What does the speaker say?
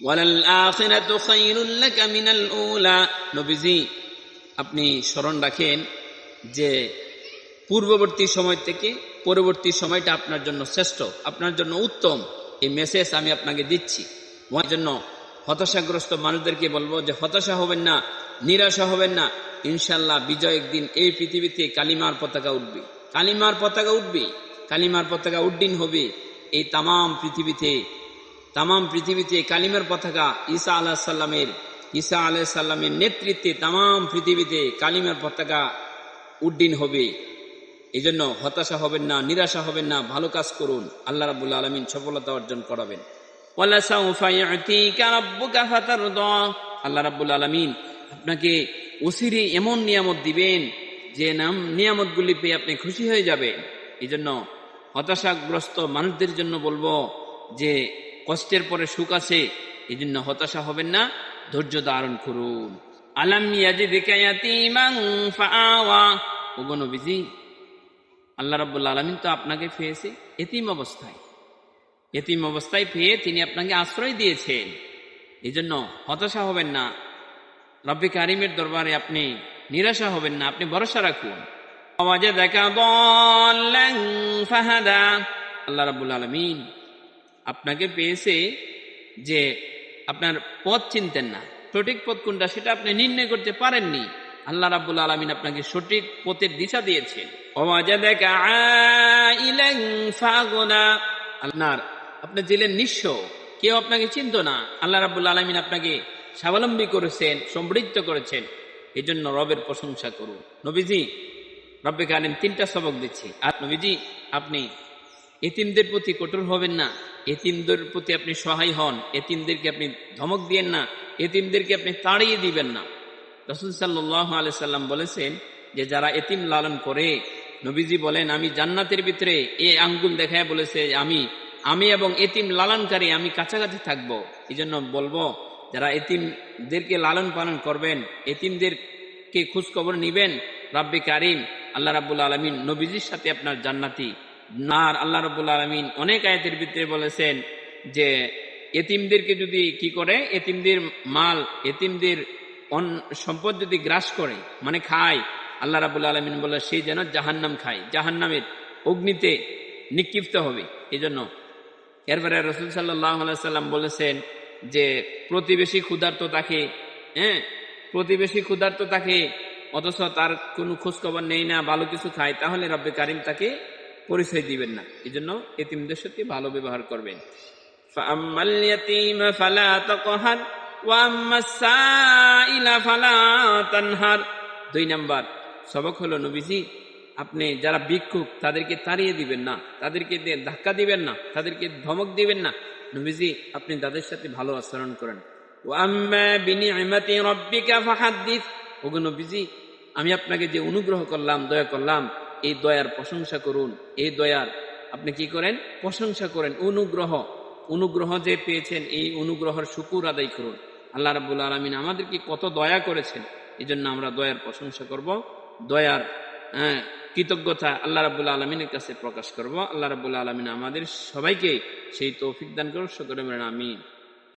ওয়ালাল আখিরাতু খায়রুল লাকা মিনাল উলা। নবীজি আপনি স্মরণ রাখেন যে পূর্ববর্তী সময় থেকে পরবর্তী সময়টা আপনার জন্য শ্রেষ্ঠ, আপনার জন্য উত্তম। এই মেসেজ আমি আপনাকে দিচ্ছি। ওই জন্য হতাশাগ্রস্ত মানুষদেরকে বলবো যে হতাশা হবেন না, নিরাশা হবেন না। ইনশাল্লাহ বিজয় একদিন এই পৃথিবীতে কালিমার পতাকা উঠবে, কালিমার পতাকা উঠবে, কালিমার পতাকা উড্ডীন হবে এই তামাম পৃথিবীতে কালিমার পতাকা ঈসা আলাইহিস সালামের নেতৃত্বে তামাম পৃথিবীতে কালিমার পতাকা উড্ডীন হবে। এই জন্য হতাশা হবেন না, নিরাশা হবেন না, ভালো কাজ করুন, আল্লাহ রাব্বুল আলামিন সফলতা অর্জন করাবেন। ওয়ালা সাউফা ইউতিকা রাব্বুকা ফাতারদা। আল্লাহ রাব্বুল আলামিন আপনাকে অচিরে এমন নিয়ামত দিবেন যে নিয়ামতগুলি পেয়ে আপনি খুশি হয়ে যাবেন। এই জন্য হতাশাগ্রস্ত মানুষদের জন্য বলবো যে কষ্টের পরে সুখ আছে, এই জন্য হতাশা হবেন না, ধৈর্য ধারণ করুন। আলাম ইয়াজিদকা ইয়াতীমান ফাআওয়া। ওগো নবীজি, আল্লাহ রাব্বুল আলামিন তো আপনাকে পেয়েছে এতিম অবস্থায় পেয়ে তিনি আপনাকে আশ্রয় দিয়েছেন। এই জন্য হতাশা হবেন না, রব্বে কারিমের দরবারে আপনি নিরাশা হবেন না, আপনি ভরসা রাখুন। ওয়াজাদাকা দাল্লান ফাহাদা। আল্লাহ রাব্বুল আলামিন আপনাকে পেয়েছে যে আপনার পথ চিনতেন না, সঠিক পথ কোনটা সেটা আপনি নির্ণয় করতে পারেননি। আল্লাহ রাব্বুল আলামিন আপনাকে সঠিক পথের দিশা দিয়েছেন। ওয়াজাদাকা আইলান ফাগনা। আপনি ছিলেন নিঃস্ব, কেউ আপনাকে চিনত না। আল্লাহ রাব্বুল আলামিন আপনাকে স্বাবলম্বী করেছেন, সমৃদ্ধ করেছেন। এই জন্য রবের প্রশংসা করুন। নবীজি রব্বে কারিম 3টা সবক দিচ্ছি। আর নবীজি আপনি এতিমদের প্রতি কঠোর হবেন না, এতিমদের প্রতি আপনি সহায় হন, এতিমদেরকে আপনি ধমক দিয়েন না, এতিমদেরকে আপনি তাড়িয়ে দিবেন না। রাসূল সাল্লাল্লাহু আলাইহি সাল্লাম বলেছেন যে যারা এতিম লালন করে, নবীজি বলেন আমি জান্নাতের ভিতরে এই আঙ্গুল দেখায় বলেছে আমি এবং এতিম লালনকারী আমি কাছাকাছি থাকবো। এই জন্য বলবো যারা এতিমদেরকে লালন পালন করবেন, এতিমদেরকে খোঁজ খবর নিবেন, রব্বে কারিম আল্লাহ রাব্বুল আলামিন নবীজির সাথে আপনার জান্নাতি। আর আল্লাহ রাব্বুল আলামিন অনেক আয়াতের ভিতরে বলেছেন যে এতিমদেরকে যদি কি করে, এতিমদের মাল, এতিমদের সম্পদ যদি গ্রাস করে মানে খায়, আল্লাহ রাব্বুল আলামিন বলে সেই যেন জাহান্নাম খায়, জাহান্নামের অগ্নিতে নিক্ষিপ্ত হবে। এই জন্য এরপরে রাসূল সাল্লাল্লাহু আলাইহি সাল্লাম বলেছেন যে প্রতিবেশী ক্ষুধার্ত থাকে অথচ তার কোনো খোঁজ খবর নেই না, ভালো কিছু খায়, তাহলে রব্বে কারিম তাকে পরিচয় দিবেন না। এই জন্য এতিমদের সাথে ভালো ব্যবহার করবেন। ফাআম্মাল ইয়াতীমা ফালা তাকহার ওয়া আম্মাস সাইলা ফালা তানহার। 2 নাম্বার সবক হলো নবীজি আপনি যারা ভিক্ষুক তাদেরকে তাড়িয়ে দিবেন না, তাদেরকে ধাক্কা দিবেন না, তাদেরকে ধমক দিবেন না। নবীজি আপনি তাদের সাথে ভালো আচরণ করেন। ওয়া আম্মা বিনি'মাতি রাব্বিকা ফাহাদ্দিস। ওগো নবীজি আমি আপনাকে যে অনুগ্রহ করলাম, দয়া করলাম, এই দয়ার প্রশংসা করুন। এই দয়ার আপনি কি করেন? প্রশংসা করেন। অনুগ্রহ যে পেয়েছেন এই অনুগ্রহের শুকর আদায় করুন। আল্লাহ রাব্বুল আলামিন আমাদেরকে কত দয়া করেছেন, এই জন্য আমরা দয়ার প্রশংসা করব, দয়ার কৃতজ্ঞতা আল্লাহ রাব্বুল আলামিনের কাছে প্রকাশ করব। আল্লাহ রাব্বুল আলামিন আমাদের সবাইকে সেই তৌফিক দান করুন। সকলে বলেন আমিন।